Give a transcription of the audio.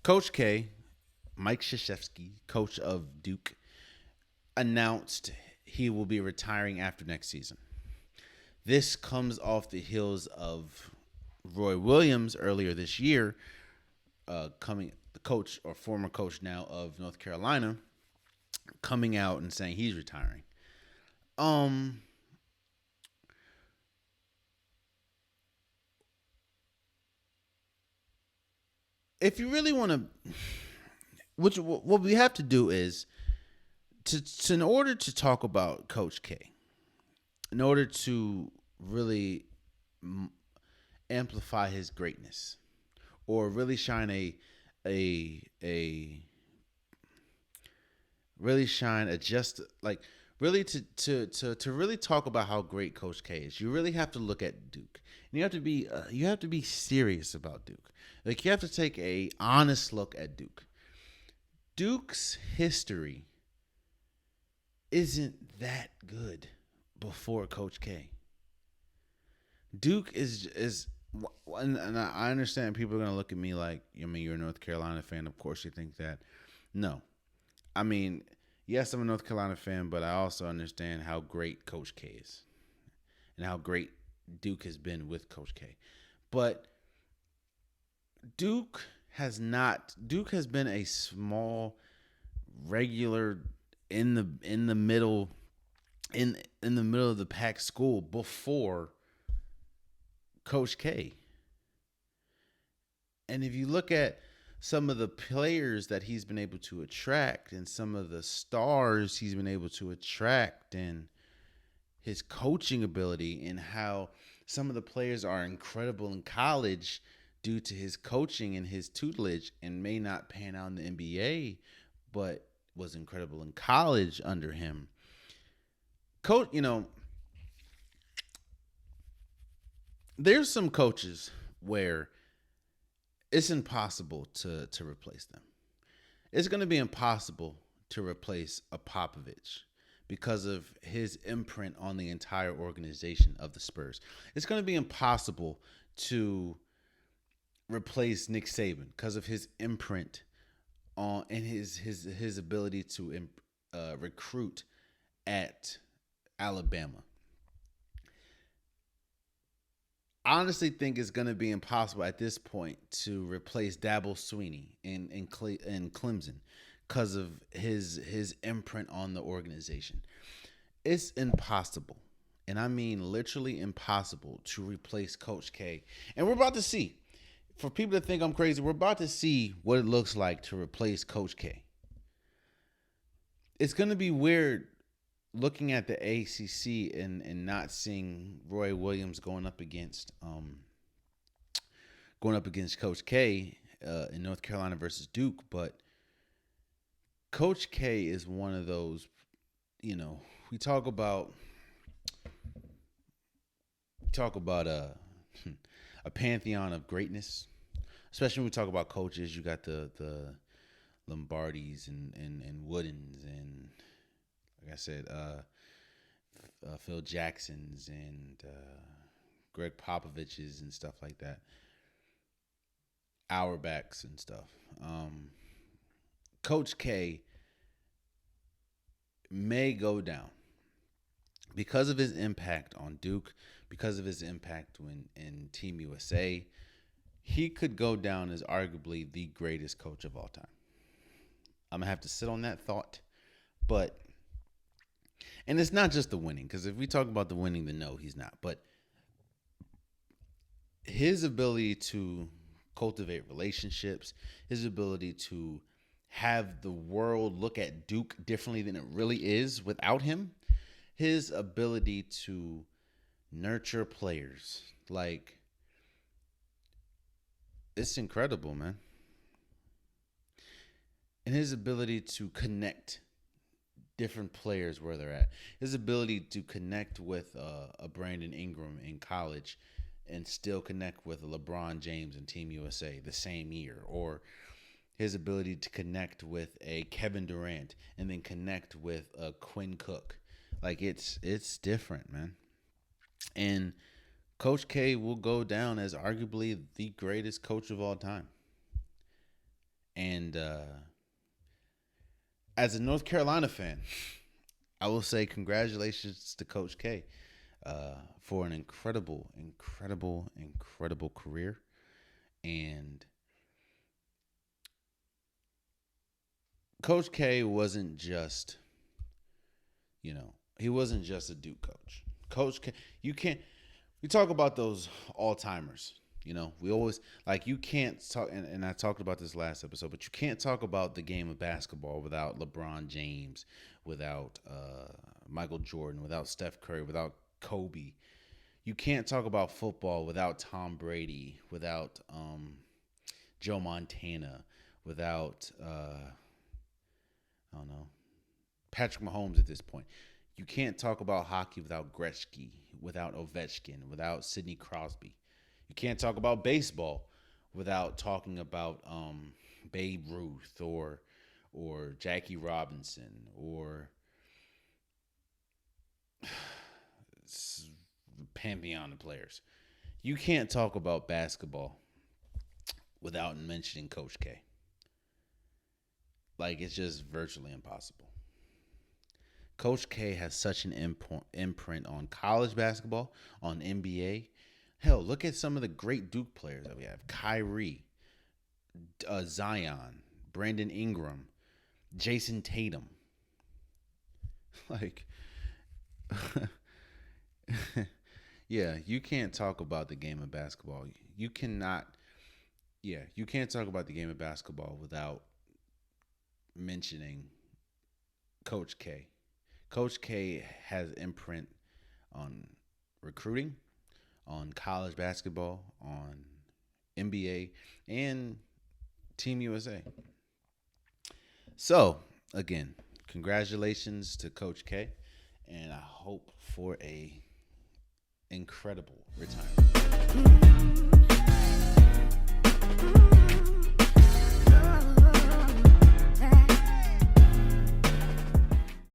Coach K, Mike Krzyzewski, coach of Duke, announced he will be retiring after next season. This comes off the heels of Roy Williams earlier this year, coming the coach or former coach now of North Carolina, coming out and saying he's retiring. Um, if you really want to, what we have to do is in order to talk about Coach K, in order to really amplify his greatness, or really shine a really shine a just like really to really talk about how great Coach K is, you really have to look at Duke, and you have to be serious about Duke. Like, you have to take a honest look at Duke. Duke's history isn't that good before Coach K. Duke is and I understand people are gonna look at me like, I mean, you're a North Carolina fan, of course you think that. No, I mean, yes, I'm a North Carolina fan, but I also understand how great Coach K is and how great Duke has been with Coach K. But Duke has been a small, regular, in the middle in the middle of the pack school before Coach K. And if you look at some of the players that he's been able to attract and some of the stars he's been able to attract, and his coaching ability, and how some of the players are incredible in college due to his coaching and his tutelage, and may not pan out in the NBA, but was incredible in college under him. Coach, there's some coaches where it's impossible to replace them. It's going to be impossible to replace a Popovich because of his imprint on the entire organization of the Spurs. It's going to be impossible to replace Nick Saban because of his imprint on and his ability to recruit at Alabama. I honestly think it's going to be impossible at this point to replace Dabble Sweeney in Clemson because of his imprint on the organization. It's impossible, and I mean literally impossible, to replace Coach K. And we're about to see. For people that think I'm crazy, we're about to see what it looks like to replace Coach K. It's going to be weird looking at the ACC and not seeing Roy Williams going up against Coach K in North Carolina versus Duke, but Coach K is one of those. We talk about a pantheon of greatness, especially when we talk about coaches. You got the Lombardis and Woodens, and like I said, Phil Jacksons and Greg Popoviches and stuff like that, Auerbachs and stuff. Coach K may go down because of his impact on Duke, because of his impact in Team USA. He could go down as arguably the greatest coach of all time. I'm going to have to sit on that thought. And it's not just the winning, because if we talk about the winning, then no, he's not. But his ability to cultivate relationships, his ability to have the world look at Duke differently than it really is without him, his ability to nurture players, like, it's incredible, man. And his ability to connect different players where they're at, his ability to connect with a Brandon Ingram in college and still connect with LeBron James and Team USA the same year, or his ability to connect with a Kevin Durant and then connect with a Quinn Cook. Like, it's different, man. And Coach K will go down as arguably the greatest coach of all time. And as a North Carolina fan, I will say congratulations to Coach K for an incredible career. And Coach K wasn't just, he wasn't just a Duke coach. Coach K, we talk about those all timers. We always, like, you can't talk, and I talked about this last episode, but you can't talk about the game of basketball without LeBron James, without Michael Jordan, without Steph Curry, without Kobe. You can't talk about football without Tom Brady, without Joe Montana, without, I don't know, Patrick Mahomes at this point. You can't talk about hockey without Gretzky, without Ovechkin, without Sidney Crosby. You can't talk about baseball without talking about Babe Ruth or Jackie Robinson or pantheon of players. You can't talk about basketball without mentioning Coach K. Like, it's just virtually impossible. Coach K has such an imprint on college basketball, on NBA. Hell, look at some of the great Duke players that we have. Kyrie, Zion, Brandon Ingram, Jason Tatum. Like, yeah, you can't talk about the game of basketball. You can't talk about the game of basketball without mentioning Coach K. Coach K has imprint on recruiting, on college basketball, on NBA, and Team USA. So, again, congratulations to Coach K, and I hope for a incredible retirement.